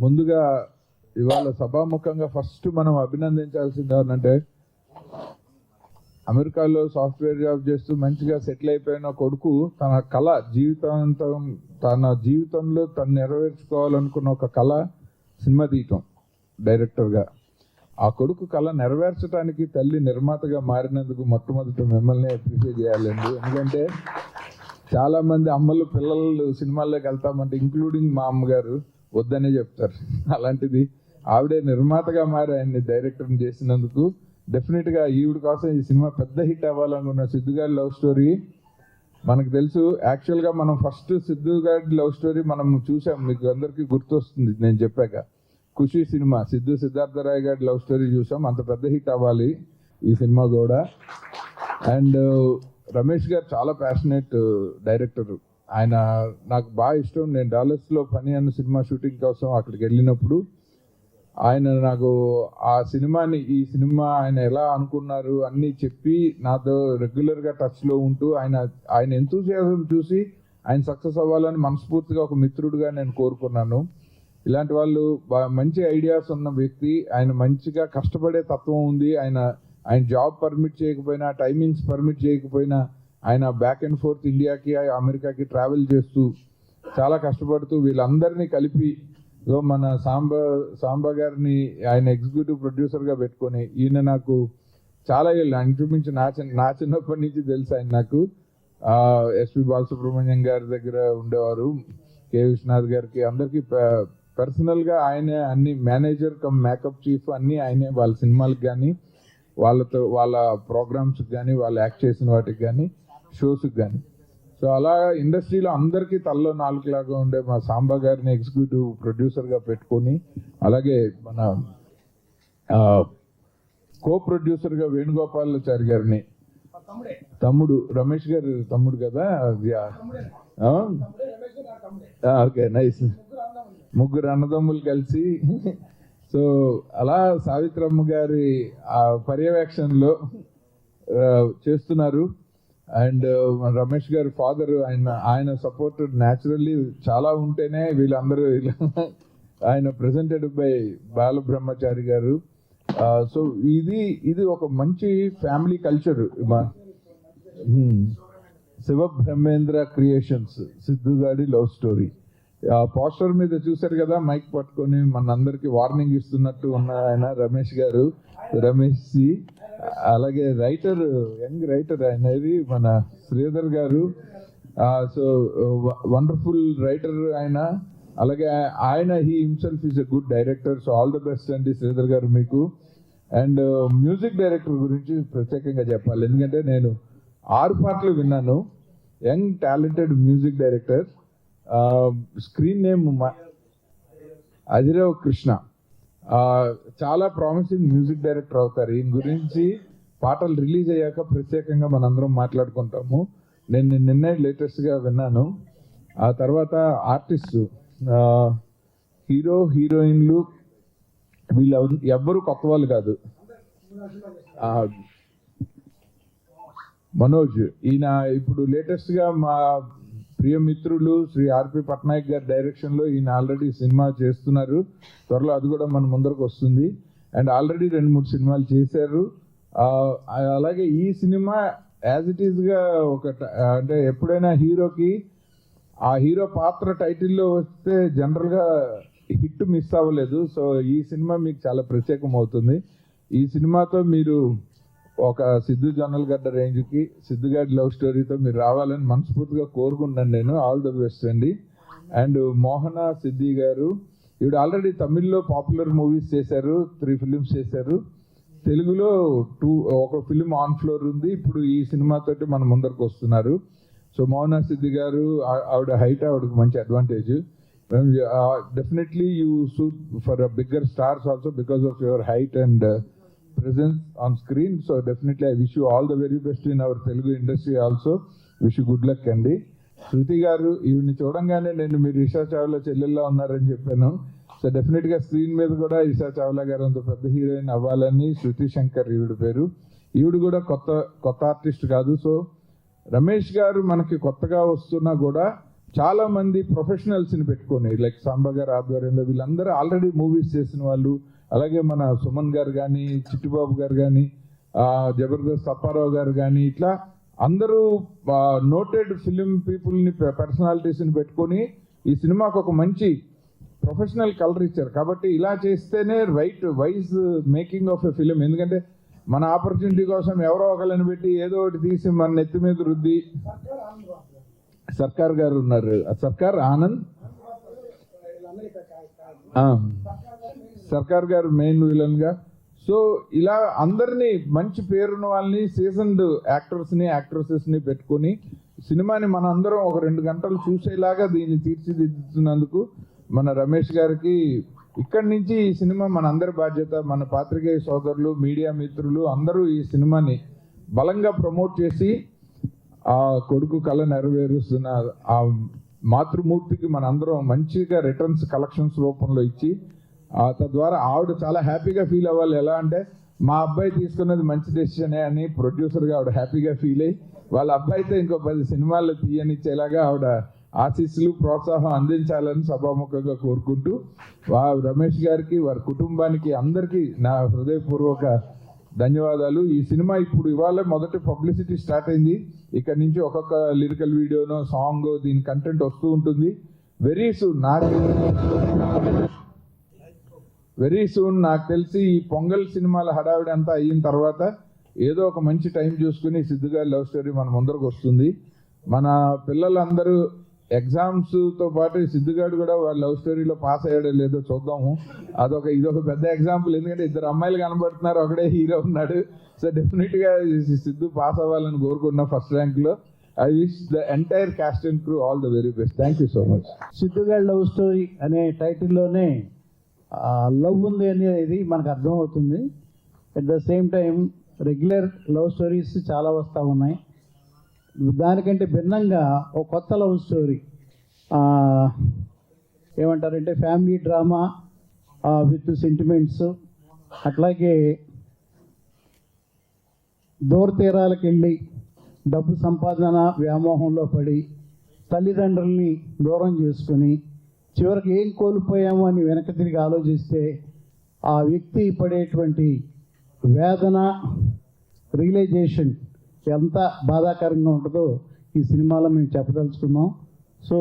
ముందుగా ఇవాళ సభాముఖంగా ఫస్ట్ మనం అభినందించాల్సింది ఏంటంటే అమెరికాలో సాఫ్ట్వేర్ జాబ్ చేస్తూ మంచిగా సెటిల్ అయిపోయిన కొడుకు తన కళ తన జీవితంలో తను నెరవేర్చుకోవాలనుకున్న ఒక కళ సినిమా తీయటం డైరెక్టర్గా. ఆ కొడుకు కళ నెరవేర్చడానికి తల్లి నిర్మాతగా మారినందుకు మొట్టమొదటి మిమ్మల్ని అప్రిషియేట్ చేయాలండి. ఎందుకంటే చాలామంది అమ్మలు పిల్లలు సినిమాల్లోకి వెళ్తామంటే ఇంక్లూడింగ్ మా అమ్మగారు వద్దనే చెప్తారు. అలాంటిది ఆవిడే నిర్మాతగా మారి ఆయన్ని డైరెక్టర్ని చేసినందుకు డెఫినెట్గా ఈవిడ కోసం ఈ సినిమా పెద్ద హిట్ అవ్వాలనుకున్న సిద్ధుగాడి లవ్ స్టోరీ మనకు తెలుసు. యాక్చువల్గా మనం ఫస్ట్ సిద్ధుగాడి లవ్ స్టోరీ మనం చూసాం, మీకు అందరికీ గుర్తొస్తుంది నేను చెప్పాక. ఖుషి సినిమా సిద్ధార్థరాయ్ గారి లవ్ స్టోరీ చూసాం, అంత పెద్ద హిట్ అవ్వాలి ఈ సినిమా కూడా. అండ్ రమేష్ గారు చాలా ప్యాషనేట్ డైరెక్టర్. ఆయన నాకు బాగా ఇష్టం. నేను డాలర్స్లో పని అన్న సినిమా షూటింగ్ కోసం అక్కడికి వెళ్ళినప్పుడు ఆయన నాకు ఈ సినిమా ఆయన ఎలా అనుకున్నారు అన్నీ చెప్పి నాతో రెగ్యులర్గా టచ్లో ఉంటూ ఆయన ఎంతూసియాజం చూసి ఆయన సక్సెస్ అవ్వాలని మనస్ఫూర్తిగా ఒక మిత్రుడిగా నేను కోరుకున్నాను. ఇలాంటి వాళ్ళు మంచి ఐడియాస్ ఉన్న వ్యక్తి. ఆయన మంచిగా కష్టపడే తత్వం ఉంది. ఆయన జాబ్ పర్మిట్ చేయకపోయినా, టైమింగ్స్ పర్మిట్ చేయకపోయినా ఆయన బ్యాక్ అండ్ ఫోర్త్ ఇండియాకి అమెరికాకి ట్రావెల్ చేస్తూ చాలా కష్టపడుతూ వీళ్ళందరినీ కలిపి మన సాంబా గారిని ఆయన ఎగ్జిక్యూటివ్ ప్రొడ్యూసర్గా పెట్టుకొని ఈయన నాకు చాలా ఏళ్ళు ఆయన చూపించి నా చిన్నప్పటి నుంచి తెలుసు ఆయన నాకు. ఎస్పి బాలసుబ్రహ్మణ్యం గారి దగ్గర ఉండేవారు, కె విశ్వనాథ్ గారికి అందరికీ పర్సనల్గా ఆయనే అన్ని మేనేజర్ కమ్ మేకప్ చీఫ్ అన్నీ ఆయనే. వాళ్ళ సినిమాలకు కానీ వాళ్ళ ప్రోగ్రామ్స్కి కానీ వాళ్ళు యాక్ట్ చేసిన వాటికి కానీ షోస్కి కానీ. సో అలా ఇండస్ట్రీలో అందరికీ తల్లో నాలుగులాగా ఉండే మా సాంబా గారిని ఎగ్జిక్యూటివ్ ప్రొడ్యూసర్గా పెట్టుకొని, అలాగే మన కో ప్రొడ్యూసర్గా వేణుగోపాలాచారి గారిని, తమ్ముడు రమేష్ గారు తమ్ముడు కదా, ఓకే నైస్, ముగ్గురు అన్నదమ్ములు కలిసి సో అలా సావిత్రమ్మ గారి పర్యవేక్షణలో చేస్తున్నారు. అండ్ రమేష్ గారి ఫాదర్ ఆయన సపోర్ట్ న్యాచురల్లీ చాలా ఉంటేనే వీళ్ళందరూ ఆయన ప్రెజెంటెడ్ బై బాలబ్రహ్మచారి గారు. సో ఇది ఒక మంచి family culture. Shiva Brahmendra creations సిద్ధుగాడి లవ్ స్టోరీ. పోస్టర్ మీద చూశారు కదా, మైక్ పట్టుకొని మనందరికీ వార్నింగ్ ఇస్తున్నట్టు ఉన్న ఆయన రమేష్ సి. అలాగే రైటర్, యంగ్ రైటర్ ఆయనది మన శ్రీధర్ గారు. సో వండర్ఫుల్ రైటర్ ఆయన. అలాగే he himself is a good director. So all the best అండి శ్రీధర్ గారు మీకు. అండ్ మ్యూజిక్ డైరెక్టర్ గురించి ప్రత్యేకంగా చెప్పాలి, ఎందుకంటే నేను 6 పాటలు విన్నాను. Young talented music director. Screen name Ajirav Krishna. చాలా ప్రామిసింగ్ మ్యూజిక్ డైరెక్టర్ అవుతారు. ఈయన గురించి పాటలు రిలీజ్ అయ్యాక ప్రత్యేకంగా మనందరం మాట్లాడుకుంటాము. నేను నిన్నే లేటెస్ట్గా విన్నాను. ఆ తర్వాత ఆర్టిస్టు, హీరోయిన్లు వీళ్ళు ఎవ్వరూ కొత్త వాళ్ళు కాదు. మనోజ్ ఈయన ఇప్పుడు లేటెస్ట్గా మా ప్రియమిత్రులు శ్రీ ఆర్పి పట్నాయక్ గారి డైరెక్షన్లో ఈయన ఆల్రెడీ సినిమా చేస్తున్నారు. త్వరలో అది కూడా మన ముందరకు వస్తుంది. అండ్ ఆల్రెడీ 2-3 సినిమాలు చేశారు. అలాగే ఈ సినిమా యాజ్ ఇట్ ఈస్గా అంటే ఎప్పుడైనా హీరోకి ఆ హీరో పాత్ర టైటిల్లో వస్తే జనరల్గా హిట్ మిస్ అవ్వలేదు. సో ఈ సినిమా మీకు చాలా ప్రత్యేకం అవుతుంది. ఈ సినిమాతో మీరు ఒక సిద్ధు జొన్నలగడ్డ రేంజ్కి, సిద్ధుగాడి లవ్ స్టోరీతో మీరు రావాలని మనస్ఫూర్తిగా కోరుకుంటాను నేను. ఆల్ ద బెస్ట్ అండి. అండ్ మోహన సిద్ధి గారు, ఈవిడ ఆల్రెడీ తమిళ్లో పాపులర్ మూవీస్ చేశారు, 3 ఫిలిమ్స్ చేశారు. తెలుగులో ఒక ఫిలిం ఆన్ ఫ్లోర్ ఉంది. ఇప్పుడు ఈ సినిమాతోటి మన ముందరకు వస్తున్నారు. సో మోహన సిద్ధి గారు, ఆవిడ హైట్, ఆవిడకి మంచి advantage. Definitely you suit for bigger stars also because of your height and presence on screen. So definitely I wish you all the very best in our Telugu industry also. Wish you good luck అండి. శృతి గారు, ఈవిని చూడంగానే నేను మీరు ఇషా చావ్లా చెల్లెల్లా ఉన్నారని చెప్పాను. So డెఫినెట్గా screen మీద కూడా ఇషా చావ్లా గారు అంత పెద్ద హీరోయిన్ అవ్వాలని. శృతి శంకర్ ఈవిడ పేరు. ఈవిడ కూడా కొత్త ఆర్టిస్ట్ కాదు. సో రమేష్ గారు మనకి కొత్తగా వస్తున్నా కూడా చాలా మంది ప్రొఫెషనల్స్ని పెట్టుకొని లైక్ సాంబా గారి ఆధ్వర్యంలో వీళ్ళందరూ ఆల్రెడీ మూవీస్ చేసిన వాళ్ళు, అలాగే మన సుమన్ గారు కానీ, చిట్టిబాబు గారు కానీ, జబర్దస్త్ అప్పారావు గారు కానీ, ఇట్లా అందరూ నోటెడ్ ఫిలిం పీపుల్ని, పర్సనాలిటీస్ని పెట్టుకొని ఈ సినిమాకు ఒక మంచి ప్రొఫెషనల్ కలర్ ఇచ్చారు. కాబట్టి ఇలా చేస్తేనే right wise making of a film. ఎందుకంటే మన ఆపర్చునిటీ కోసం ఎవరో ఒకళ్ళని పెట్టి ఏదో ఒకటి తీసి మన నెత్తి మీద రుద్ది, సర్కార్ గారు ఉన్నారు, సర్కార్ ఆనంద్, సర్కార్ గారు మెయిన్ విలన్గా. సో ఇలా అందరినీ మంచి పేరున్న వాళ్ళని, సీజన్డ్ యాక్టర్స్ని, యాక్ట్రసెస్ని పెట్టుకొని సినిమాని మన అందరం ఒక 2 గంటలు చూసేలాగా దీన్ని తీర్చిదిద్దుతున్నందుకు మన రమేష్ గారికి ఇక్కడి నుంచి ఈ సినిమా మన అందరి బాధ్యత. మన పాత్రికేయ సోదరులు, మీడియా మిత్రులు అందరూ ఈ సినిమాని బలంగా ప్రమోట్ చేసి ఆ కొడుకు కళ నెరవేరుస్తున్న ఆ మాతృమూర్తికి మన అందరం మంచిగా రిటర్న్స్ కలెక్షన్స్ రూపంలో ఇచ్చి తద్వారా ఆవిడ చాలా హ్యాపీగా ఫీల్ అవ్వాలి. ఎలా అంటే మా అబ్బాయి తీసుకున్నది మంచి డెసిషనే అని ప్రొడ్యూసర్గా ఆవిడ హ్యాపీగా ఫీల్ అయ్యి వాళ్ళ అబ్బాయితో ఇంకో 10 సినిమాలు తీయనిచ్చేలాగా ఆవిడ ఆశీస్సులు, ప్రోత్సాహం అందించాలని సభాముఖంగా కోరుకుంటూ రమేష్ గారికి, వారి కుటుంబానికి అందరికీ నా హృదయపూర్వక ధన్యవాదాలు. ఈ సినిమా ఇప్పుడు ఇవాళ మొదటి పబ్లిసిటీ స్టార్ట్ అయింది. ఇక్కడ నుంచి ఒక్కొక్క లిరికల్ వీడియోనో, సాంగ్, దీని కంటెంట్ వస్తూ ఉంటుంది. వెరీ సూన్ నాకు తెలిసి ఈ పొంగల్ సినిమాల హడావిడి అంతా అయిన తర్వాత ఏదో ఒక మంచి టైం చూసుకుని సిద్ధుగారి లవ్ స్టోరీ మన ముందరకు వస్తుంది. మన పిల్లలందరూ ఎగ్జామ్స్తో పాటు సిద్ధుగాడు కూడా వాళ్ళ లవ్ స్టోరీలో పాస్ అయ్యాడో లేదో చూద్దాము. ఇదొక పెద్ద ఎగ్జాంపుల్. ఎందుకంటే 2 అమ్మాయిలు కనబడుతున్నారు, ఒకడే హీరో ఉన్నాడు. సో డెఫినెట్గా సిద్ధు పాస్ అవ్వాలని కోరుకున్నా ఫస్ట్ ర్యాంక్లో. I wish the entire cast and crew all the very best. Thank you so much. సిద్ధుగాడి లవ్ స్టోరీ అనే టైటిల్లోనే లవ్ ఉంది అనేది మనకు అర్థమవుతుంది. At the same time regular love stories చాలా వస్తూ ఉన్నాయి. దానికంటే భిన్నంగా ఒక కొత్త లవ్ స్టోరీ, ఏమంటారంటే ఫ్యామిలీ డ్రామా విత్ సెంటిమెంట్స్. అట్లాగే దూర తీరాలకు వెళ్ళి డబ్బు సంపాదన వ్యామోహంలో పడి తల్లిదండ్రుల్ని దూరం చేసుకొని చివరికి ఏం కోల్పోయామో అని వెనక్కి తిరిగి ఆలోచిస్తే ఆ వ్యక్తి పడేటువంటి వేదన, రియలైజేషన్ ఎంత బాధాకరంగా ఉంటుందో ఈ సినిమాలో మేము చెప్పదలుచుకున్నాం. సో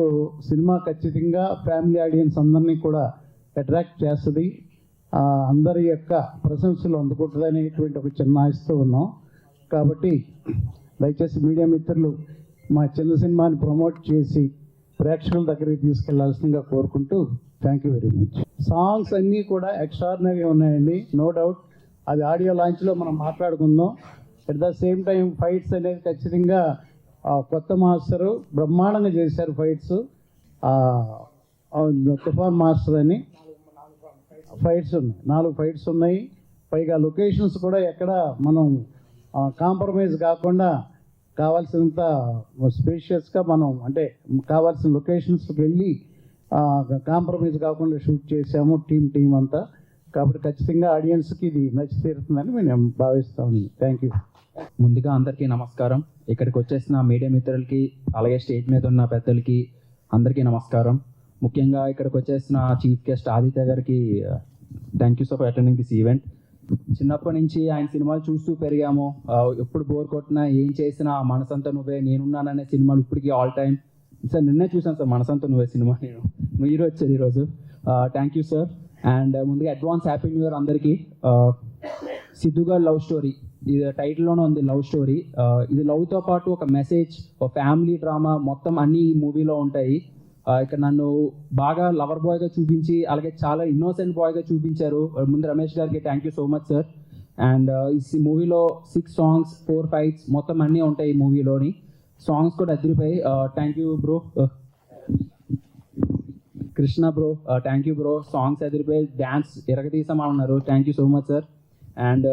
సినిమా ఖచ్చితంగా ఫ్యామిలీ ఆడియన్స్ అందరినీ కూడా అట్రాక్ట్ చేస్తుంది, అందరి యొక్క ప్రశంసలు అందుకుంటుంది అనేటువంటి ఒక చిన్న ఆశతో ఉన్నాం. కాబట్టి దయచేసి మీడియా మిత్రులు మా చిన్న సినిమాని ప్రమోట్ చేసి ప్రేక్షకుల దగ్గరికి తీసుకెళ్లాల్సిందిగా కోరుకుంటూ thank you very much. Songs అన్నీ కూడా ఎక్స్ట్రాడినరీ ఉన్నాయండి, నో డౌట్. అది ఆడియో లాంచ్లో మనం మాట్లాడుకుందాం. At the same time fights అనేది ఖచ్చితంగా కొత్త మాస్టరు బ్రహ్మాండంగా చేశారు ఫైట్స్. తుఫాన్ మాస్టర్ అని ఫైట్స్ ఉన్నాయి, 4 ఫైట్స్ ఉన్నాయి. పైగా లొకేషన్స్ కూడా ఎక్కడ మనం కాంప్రమైజ్ కాకుండా కావాల్సినంత స్పేషియస్గా మనం అంటే కావాల్సిన లొకేషన్స్కి వెళ్ళి కాంప్రమైజ్ కాకుండా షూట్ చేసాము టీం అంతా. కాబట్టి ఖచ్చితంగా ఆడియన్స్కి ఇది నచ్చి తీరుతుందని మేము భావిస్తాము. Thank you. ముందుగా అందరికీ నమస్కారం. ఇక్కడికి వచ్చేసిన మీడియా మిత్రులకి, అలాగే స్టేజ్ మీద ఉన్న పెద్దలకి అందరికీ నమస్కారం. ముఖ్యంగా ఇక్కడికి వచ్చేసిన చీఫ్ గెస్ట్ ఆదిత్య గారికి thank you so for attending this event. చిన్నప్పటి నుంచి ఆయన సినిమాలు చూస్తూ పెరిగాము. ఎప్పుడు బోర్ కొట్టినా, ఏం చేసినా మనసంతా నువ్వే, నేనున్నాననే సినిమాలు ఇప్పటికీ ఆల్ టైమ్. సార్ నిన్నే చూసాను సార్ మనసంతా నువ్వే సినిమా, మీరు వచ్చేది ఈరోజు. Thank you sir. అండ్ ముందుగా అడ్వాన్స్ హ్యాపీ న్యూ ఇయర్ అందరికీ. సిద్ధుగారి లవ్ స్టోరీ, ఇది టైటిల్లోనే ఉంది లవ్ స్టోరీ. ఇది లవ్తో పాటు ఒక మెసేజ్, ఒక ఫ్యామిలీ డ్రామా, మొత్తం అన్ని ఈ మూవీలో ఉంటాయి. ఇక్కడ నన్ను బాగా లవర్ బాయ్గా చూపించి, అలాగే చాలా ఇన్నోసెంట్ బాయ్గా చూపించారు. ముందు రమేష్ గారికి thank you so much sir. And ఈ మూవీలో 6 సాంగ్స్, 4 ఫైట్స్ మొత్తం అన్నీ ఉంటాయి ఈ మూవీలోని. సాంగ్స్ కూడా అదిరిపోయి. Thank you bro Krishna bro, thank you bro. Songs అదిరిపోయి, డ్యాన్స్ ఎరగతీసామన్నారు. Thank you so much sir. And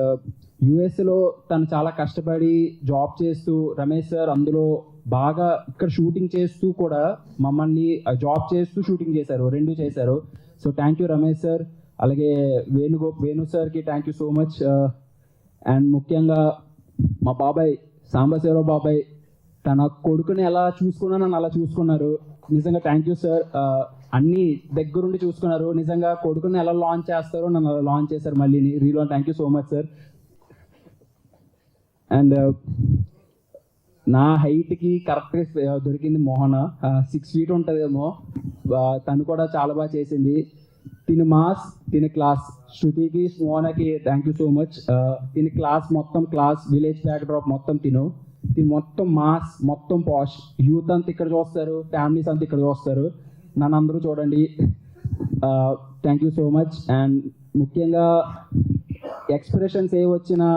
యుఎస్లో తను చాలా కష్టపడి జాబ్ చేస్తూ, రమేష్ సార్ అందులో బాగా ఇక్కడ షూటింగ్ చేస్తూ కూడా మమ్మల్ని జాబ్ చేస్తూ షూటింగ్ చేశారు, 2 చేశారు. So thank you Ramesh sir. అలాగే వేణు సార్కి thank you so much. And ముఖ్యంగా మా బాబాయ్ సాంబశివరావు బాబాయ్, తన కొడుకుని ఎలా చూసుకున్నా నన్ను అలా చూసుకున్నారు. నిజంగా థ్యాంక్ యూ సార్. అన్ని దగ్గరుండి చూసుకున్నారు. నిజంగా కొడుకుని ఎలా లాంచ్ చేస్తారో నన్ను అలా లాంచ్ చేశారు మళ్ళీ రీలో. Thank you so much sir. And నా హైట్కి కరెక్ట్గా దొరికింది మోహన. 6 feet ఉంటుందేమో. తను కూడా చాలా బాగా చేసింది. తిని మాస్, తిని క్లాస్. శృతికి, మోహనకి థ్యాంక్ యూ సో మచ్. తిని క్లాస్, మొత్తం క్లాస్, విలేజ్ బ్యాక్ డ్రాప్ మొత్తం తిని మొత్తం మాస్, మొత్తం పాష్. యూత్ అంతా ఇక్కడ చూస్తారు, ఫ్యామిలీస్ అంతా ఇక్కడ చూస్తారు. నన్ను అందరూ చూడండి. Thank you so much. And ముఖ్యంగా ఎక్స్ప్రెషన్స్ ఏ వచ్చినా,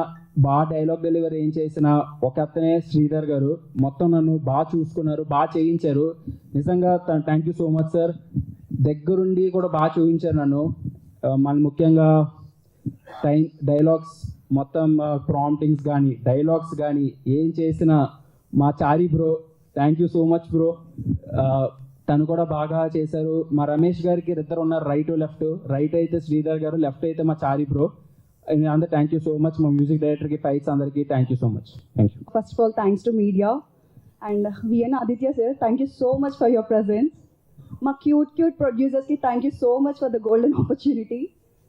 బాగా డైలాగ్ డెలివరీ ఏం చేసినా ఒక అతనే శ్రీధర్ గారు మొత్తం నన్ను బాగా చూసుకున్నారు, బాగా చేయించారు. నిజంగా thank you so much sir. దగ్గరుండి కూడా బాగా చూపించారు నన్ను. మళ్ళీ ముఖ్యంగా డైలాగ్స్ మొత్తం ప్రాంప్టింగ్స్ కానీ డైలాగ్స్ కానీ ఏం చేసినా మా Chari bro, thank you so much bro. తను కూడా బాగా చేశారు. మా రమేష్ గారికి ఇద్దరు ఉన్నారు, రైట్ లెఫ్ట్. రైట్ అయితే శ్రీధర్ గారు, లెఫ్ట్ అయితే మా చారి బ్రో. అందరూ థ్యాంక్ యూ సో మచ్. మా మ్యూజిక్ డైరెక్టర్కి, ఫైట్స్ అందరికీ thank you so much. Thank you. First of all, thanks to media and VN Aditya sir. Thank you so much for your presence. My cute producers ki thank you so much for the golden opportunity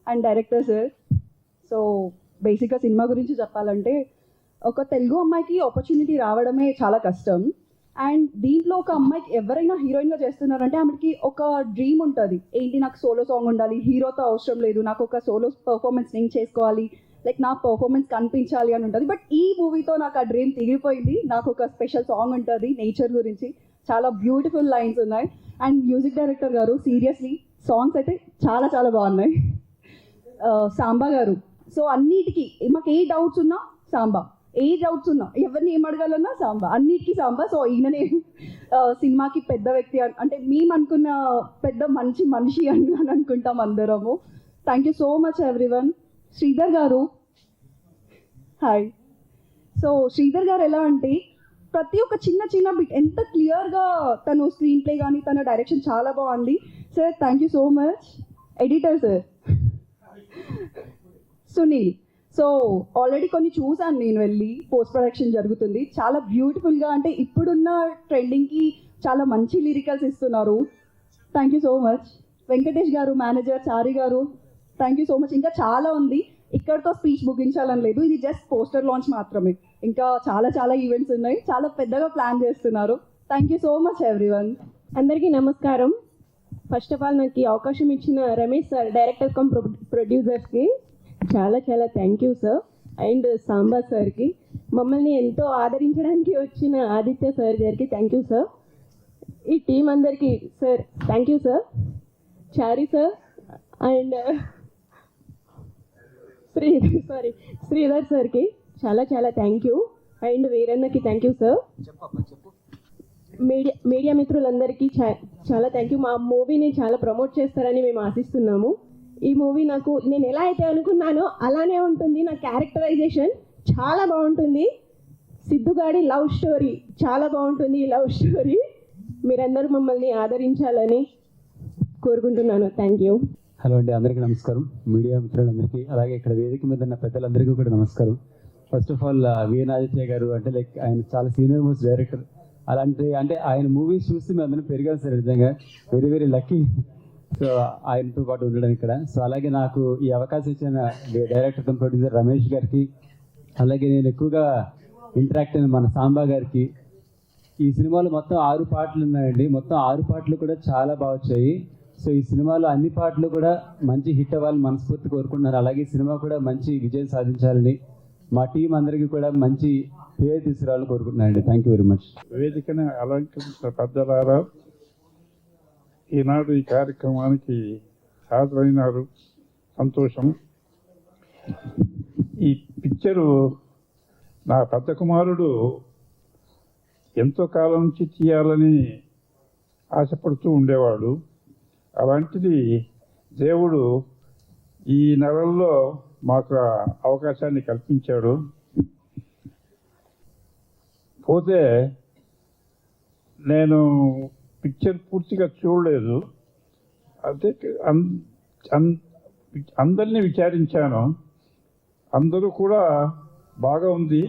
and director sir. So బేసిక్గా cinema గురించి చెప్పాలంటే ఒక తెలుగు అమ్మాయికి opportunity రావడమే చాలా కష్టం. And దీంట్లో ఒక అమ్మాయికి ఎవరైనా హీరోయిన్గా చేస్తున్నారంటే ఆమెకి ఒక డ్రీమ్ ఉంటుంది. ఏంటి, నాకు సోలో సాంగ్ ఉండాలి, హీరోతో అవసరం లేదు, నాకు ఒక సోలో పర్ఫార్మెన్స్ నేను చేసుకోవాలి, లైక్ నా పర్ఫార్మెన్స్ కనిపించాలి అని ఉంటుంది. బట్ ఈ మూవీతో నాకు ఆ డ్రీమ్ తిరిగిపోయింది. నాకు ఒక స్పెషల్ సాంగ్ ఉంటుంది నేచర్ గురించి, చాలా బ్యూటిఫుల్ లైన్స్ ఉన్నాయి. అండ్ మ్యూజిక్ డైరెక్టర్ గారు సీరియస్లీ సాంగ్స్ అయితే చాలా చాలా బాగున్నాయి. సాంబా గారు, సో అన్నిటికీ మాకు ఏ డౌట్స్ ఉన్నా సాంబా, ఏ డౌట్స్ ఉన్నా ఎవరిని ఏం అడగాలన్నా సాంబా, అన్నిటికీ సాంబా. సో ఈయననే సినిమాకి పెద్ద వ్యక్తి అంటే మేము అనుకున్న పెద్ద మంచి మనిషి అని అనుకుంటాం అందరము. Thank you so much everyone. Sridhar గారు, హాయ్. సో శ్రీధర్ గారు ఎలా అంటే ప్రతి ఒక్క చిన్న బిట్ ఎంత క్లియర్గా తను స్క్రీన్ ప్లే కానీ తన డైరెక్షన్ చాలా బాగుంది sir. Thank you so much. Editor sir Sunil. So already కొన్ని చూసాను నేను, వెళ్ళి పోస్ట్ ప్రొడక్షన్ జరుగుతుంది, చాలా బ్యూటిఫుల్గా అంటే ఇప్పుడున్న ట్రెండింగ్కి చాలా మంచి లిరికల్స్ ఇస్తున్నారు. Thank you so much. Venkatesh గారు, మేనేజర్ చారి గారు, థ్యాంక్ యూ సో మచ్. ఇంకా చాలా ఉంది, ఇక్కడితో స్పీచ్ ముగించాలని లేదు, ఇది జస్ట్ పోస్టర్ లాంచ్ మాత్రమే. ఇంకా చాలా ఈవెంట్స్ ఉన్నాయి, చాలా పెద్దగా ప్లాన్ చేస్తున్నారు. Thank you so much everyone. అందరికీ నమస్కారం. ఫస్ట్ ఆఫ్ ఆల్ నాకు ఈ అవకాశం ఇచ్చిన రమేష్ సార్, డైరెక్టర్ కమ్ ప్రొడ్యూసర్స్కి చాలా thank you sir. And Samba సార్కి, మమ్మల్ని ఎంతో ఆదరించడానికి వచ్చిన ఆదిత్య సార్ గారికి థ్యాంక్ యూ సార్. ఈ టీం అందరికీ sir thank you sir. Chari sir and Sridhar సార్కి చాలా థ్యాంక్ యూ. అండ్ వీరన్నకి థ్యాంక్ యూ సార్. మీడియా మిత్రులందరికీ చాలా థ్యాంక్ యూ. మా మూవీని చాలా ప్రమోట్ చేస్తారని మేము ఆశిస్తున్నాము. ఈ మూవీ నాకు నేను ఎలా అయితే అనుకున్నానో అలానే ఉంటుంది. నా క్యారెక్టరైజేషన్ చాలా బాగుంటుంది. సిద్ధుగాడి లవ్ స్టోరీ చాలా బాగుంటుంది. ఈ లవ్ స్టోరీ మీరందరూ మమ్మల్ని ఆదరించాలని కోరుకుంటున్నాను. Thank you. హలో అండి, అందరికీ నమస్కారం. మీడియా మిత్రులందరికీ, అలాగే ఇక్కడ వేదిక మీద ఉన్న పెద్దలందరికీ కూడా నమస్కారం. First of all V N Aditya garu అంటే లైక్ ఆయన చాలా సీనియర్ మోస్ట్ డైరెక్టర్. అలాంటి అంటే ఆయన మూవీస్ చూస్తే మేము అందరం పెరిగాం సార్. నిజంగా వెరీ లక్కీ సో ఆయనతో పాటు ఉండడం ఇక్కడ. సో అలాగే నాకు ఈ అవకాశం ఇచ్చిన డైరెక్టర్ కమ్ ప్రొడ్యూసర్ రమేష్ గారికి, అలాగే నేను ఎక్కువగా ఇంటరాక్ట్ అయిన మన సాంబా గారికి. ఈ సినిమాలో మొత్తం 6 పాటలు ఉన్నాయండి. మొత్తం 6 పాటలు కూడా చాలా బాగా వచ్చాయి. సో ఈ సినిమాలో అన్ని పాటలు కూడా మంచి హిట్ అవ్వాలని మనస్ఫూర్తి కోరుకుంటున్నారు. అలాగే ఈ సినిమా కూడా మంచి విజయం సాధించాలని మా టీం అందరికీ కూడా మంచి పేరు తీసుకురావాలని కోరుకుంటున్నానండి. Thank you very much. వేదికని అలంకరించిన పెద్దలారా, ఈనాడు ఈ కార్యక్రమానికి హాజరైనారు, సంతోషం. ఈ పిక్చరు నా పెద్ద కుమారుడు ఎంతో కాలం నుంచి తీయాలని ఆశపడుతూ ఉండేవాడు. అలాంటిది దేవుడు ఈ నెలల్లో మాకు అవకాశాన్ని కల్పించాడు. పోతే నేను పిక్చర్ పూర్తిగా చూడలేదు. అదే అందరినీ విచారించాను, అందరూ కూడా బాగా ఉంది.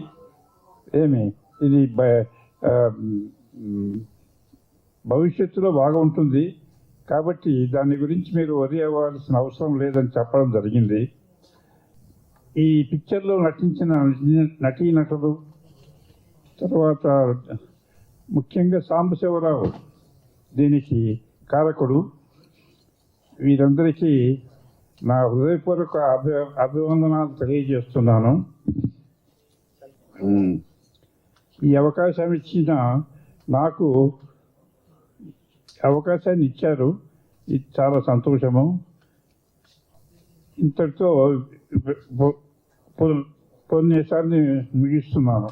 ఏమి ఇది భవిష్యత్తులో బాగా ఉంటుంది. కాబట్టి దాని గురించి మీరు వరి అవ్వాల్సిన అవసరం లేదని చెప్పడం జరిగింది. ఈ పిక్చర్లో నటించిన నటీనటులు, తర్వాత ముఖ్యంగా సాంబశివరావు దీనికి కారకుడు, వీరందరికీ నా హృదయపూర్వక అభివందనాలు తెలియజేస్తున్నాను. ఈ అవకాశం ఇచ్చిన నాకు అవకాశాన్ని ఇచ్చారు, ఇది చాలా సంతోషము. ఇంతటితో ఉపన్యాసాన్ని ముగిస్తున్నాను.